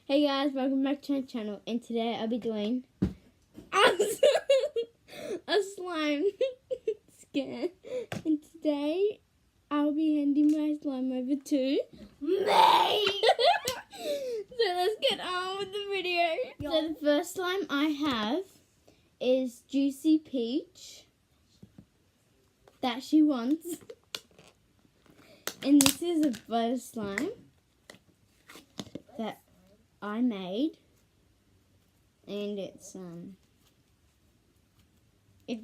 Hey guys, welcome back to my channel, and today I'll be doing a slime scan. And today I'll be handing my slime over to me. So let's get on with the video. So the first slime I have is Juicy Peach that she wants, and this is a butter slime that I made, and it's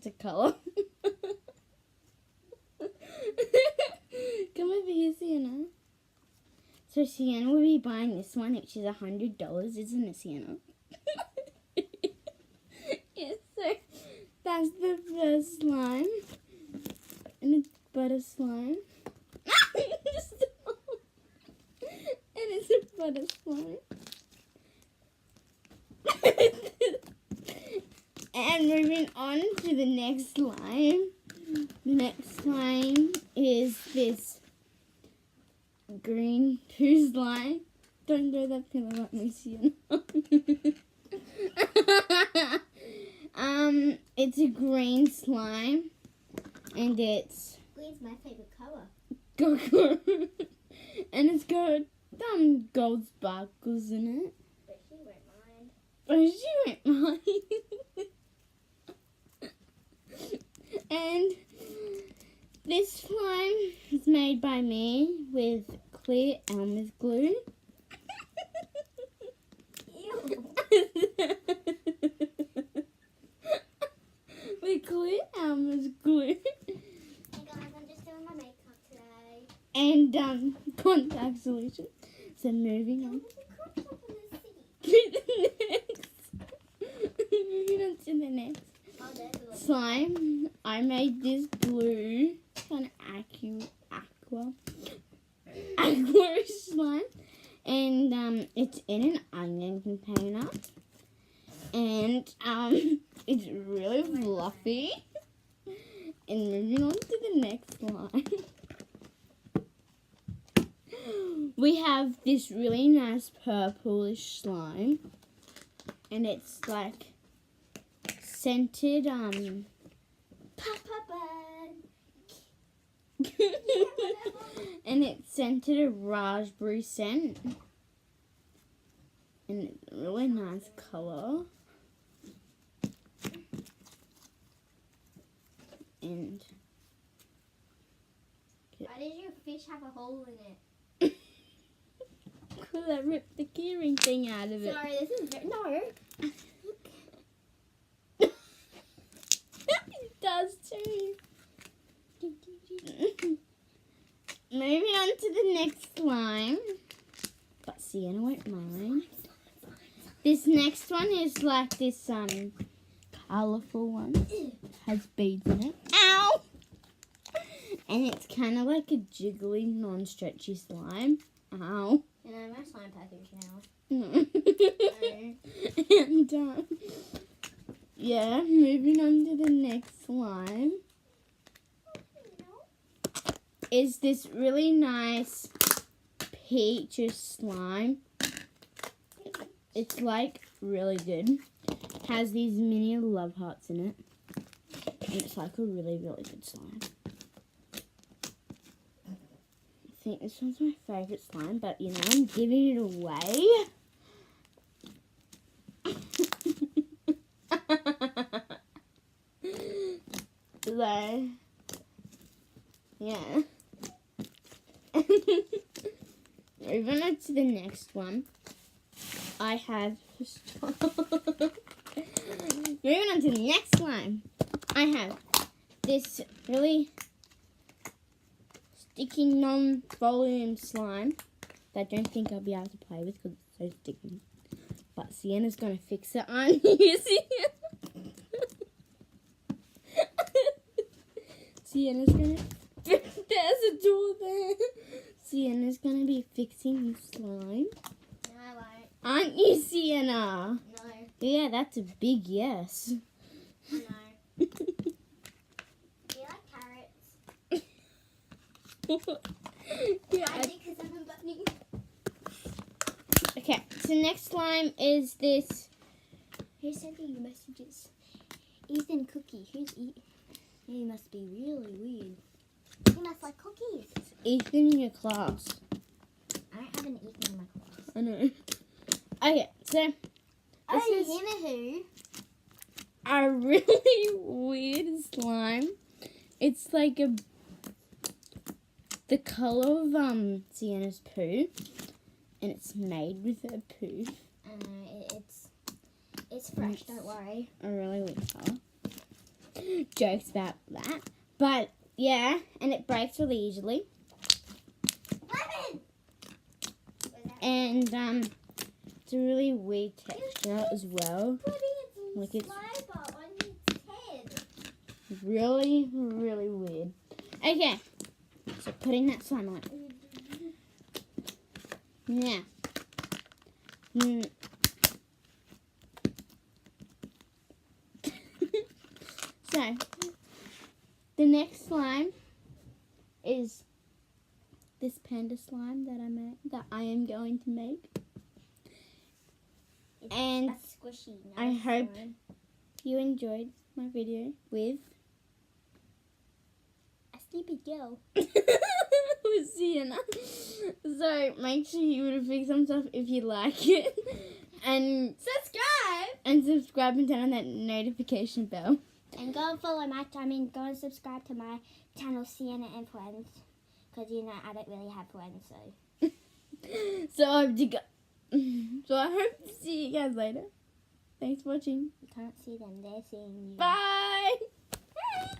a colour. Come over here, Sienna. So Sienna will be buying this one, which is $100, isn't it, Sienna? Yes, so that's the first slime, and it's butter slime. And it's a butter slime. And moving on to the next slime. The next slime is this green poo slime. Don't throw that pillow at me, Sienna. It's a green slime, and it's green's my favorite color. And it's got gold sparkles in it. But she won't mind. But she won't mind. And this slime is made by me with clear Elmer's glue. Ew. With clear Elmer's glue. Hey guys, I'm just doing my makeup today. And contact solution. So moving on There's a crop top on the seat. to the next. Moving on to the next Oh, there's a little slime. I made this blue kind of aqua slime, and it's in an onion container, and it's really fluffy. And moving on to the next slime, we have this really nice purplish slime, and it's like scented and it's scented a raspberry scent, and it's a really nice color. And Why did your fish have a hole in it? could I rip the keyring thing out of it? Sorry, this is no. It does too. Moving on to the next slime, but Sienna won't mind. This next one is like this colourful one. Has beads in it. Ow! And it's kind of like a jiggly, non-stretchy slime. Ow. And I'm my slime package now. No. And yeah, moving on to the next slime is this really nice peach slime. It's like really good. Has these mini love hearts in it. And it's like a really, really good slime. I think this one's my favourite slime, but you know, I'm giving it away. So, yeah. Moving on to the next one, I have moving on to the next slime, I have this really sticky non-volume slime that I don't think I'll be able to play with because it's so sticky. But Sienna's going to fix it on you, Sienna. Sienna's going to... There's a door there. Sienna's going to be fixing the slime. No, I won't. Aren't you, Sienna? No, Yeah, that's a big yes. I know. Do you like carrots? Yeah, I do because I'm a bunny. Okay, so next slime is this. Who's sending you messages? Ethan Cookie. Who's Ethan? He must be really weird. He must like cookies. Ethan in your class. I don't have an Ethan in my class. I know. Okay, so this is him who? a really weird slime. It's like the color of Sienna's poo, and it's made with her poo. It's fresh. Don't worry. A really weird color. Jokes about that, but yeah, and it breaks really easily. Lemon. And it's a really weird texture as well. Like it's on his head. really, really weird. Okay, so putting that slime on. Now, so the next slime is this panda slime that I am going to make. And a squishy. I hope you enjoyed my video with a sleepy girl. with Sienna. So make sure you would have fixed some stuff if you like it. And subscribe and turn on that notification bell. And go and follow go and subscribe to my channel, Sienna and Friends. Because, I don't really have friends, so. So I hope to see you guys later. Thanks for watching. You can't see them, they're seeing you. Bye! Bye!